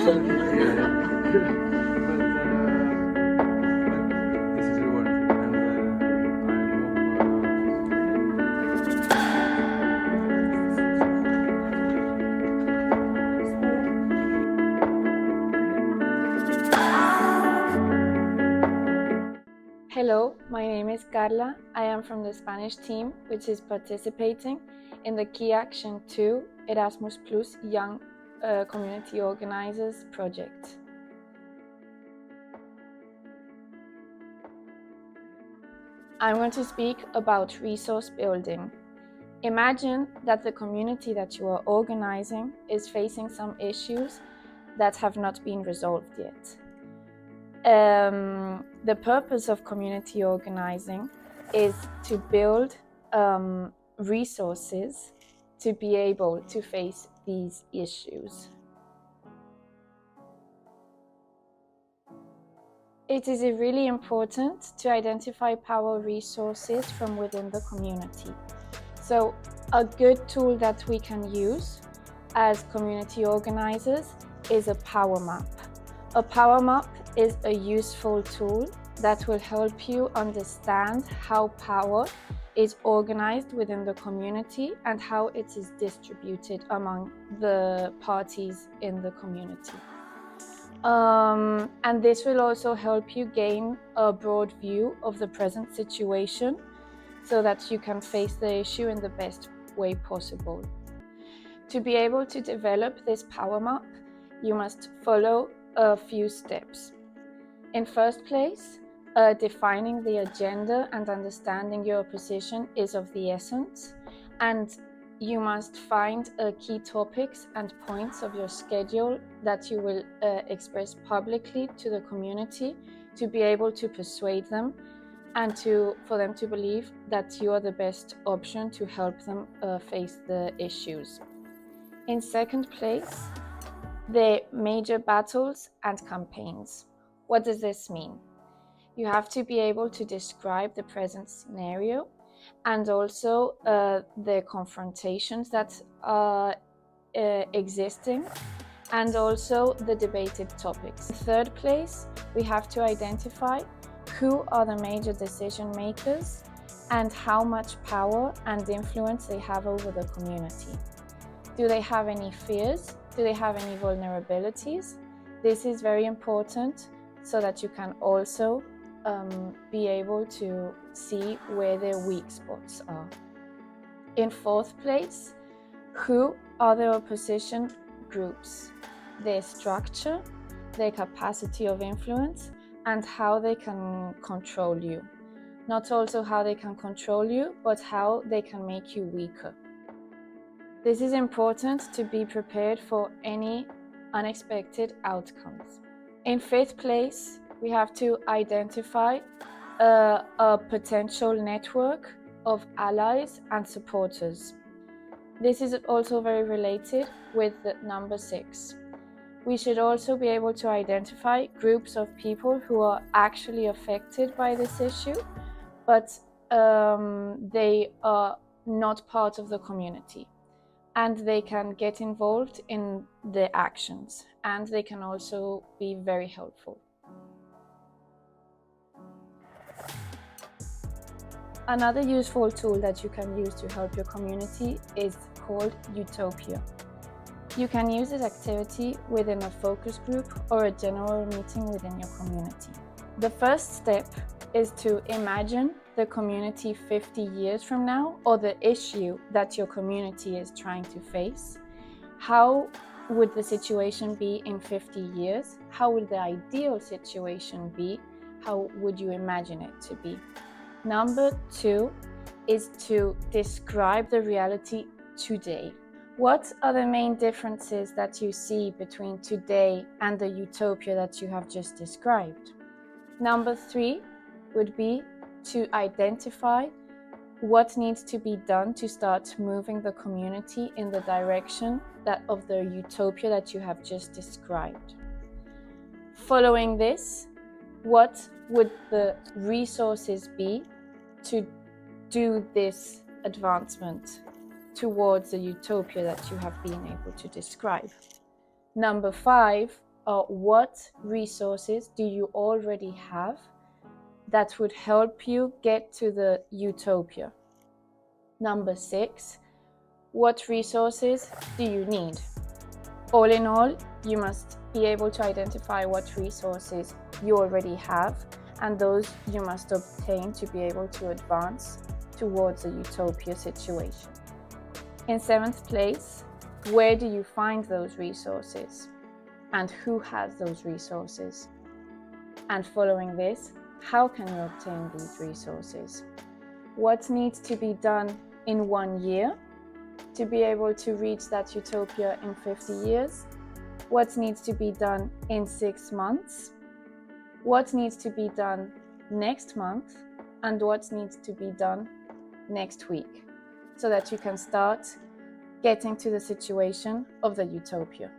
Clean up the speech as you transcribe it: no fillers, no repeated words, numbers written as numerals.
this is rewarding, and Hello, my name is Carla. I am from the Spanish team, which is participating in the Key Action 2 Erasmus Plus Young Community Organisers project. I'm going to speak about resource building. Imagine that the community that you are organizing is facing some issues that have not been resolved yet. The purpose of community organizing is to build resources to be able to face these issues. It is really important to identify power resources from within the community. So a good tool that we can use as community organizers is a power map. A power map is a useful tool that will help you understand how power is organized within the community and how it is distributed among the parties in the community. And this will also help you gain a broad view of the present situation so that you can face the issue in the best way possible. To be able to develop this power map, you must follow a few steps. In first place, defining the agenda and understanding your position is of the essence, and you must find key topics and points of your schedule that you will express publicly to the community to be able to persuade them and for them to believe that you are the best option to help them face the issues. In second place, the major battles and campaigns. What does this mean? You have to be able to describe the present scenario and also the confrontations that are existing and also the debated topics. In third place, we have to identify who are the major decision makers and how much power and influence they have over the community. Do they have any fears? Do they have any vulnerabilities? This is very important so that you can also be able to see where their weak spots are. In fourth place, who are the opposition groups, their structure, their capacity of influence, and how they can control you. Not also how they can control you, but how they can make you weaker. This is important to be prepared for any unexpected outcomes. In fifth place, we have to identify a potential network of allies and supporters. This is also very related with number 6. We should also be able to identify groups of people who are actually affected by this issue, but they are not part of the community. And they can get involved in the actions, and they can also be very helpful. Another useful tool that you can use to help your community is called Utopia. You can use this activity within a focus group or a general meeting within your community. The first step is to imagine the community 50 years from now, or the issue that your community is trying to face. How would the situation be in 50 years? How would the ideal situation be? How would you imagine it to be? Number 2 is to describe the reality today. What are the main differences that you see between today and the utopia that you have just described? Number 3 would be to identify what needs to be done to start moving the community in the direction of the utopia that you have just described. Following this, what would the resources be to do this advancement towards the utopia that you have been able to describe? Number 5, what resources do you already have that would help you get to the utopia? Number 6, what resources do you need? All in all, you must be able to identify what resources you already have and those you must obtain to be able to advance towards a utopia situation. In 7th place, where do you find those resources? And who has those resources? And following this, how can you obtain these resources? What needs to be done in 1 year to be able to reach that utopia in 50 years? What needs to be done in 6 months? What needs to be done next month? And what needs to be done next week, so that you can start getting to the situation of the utopia.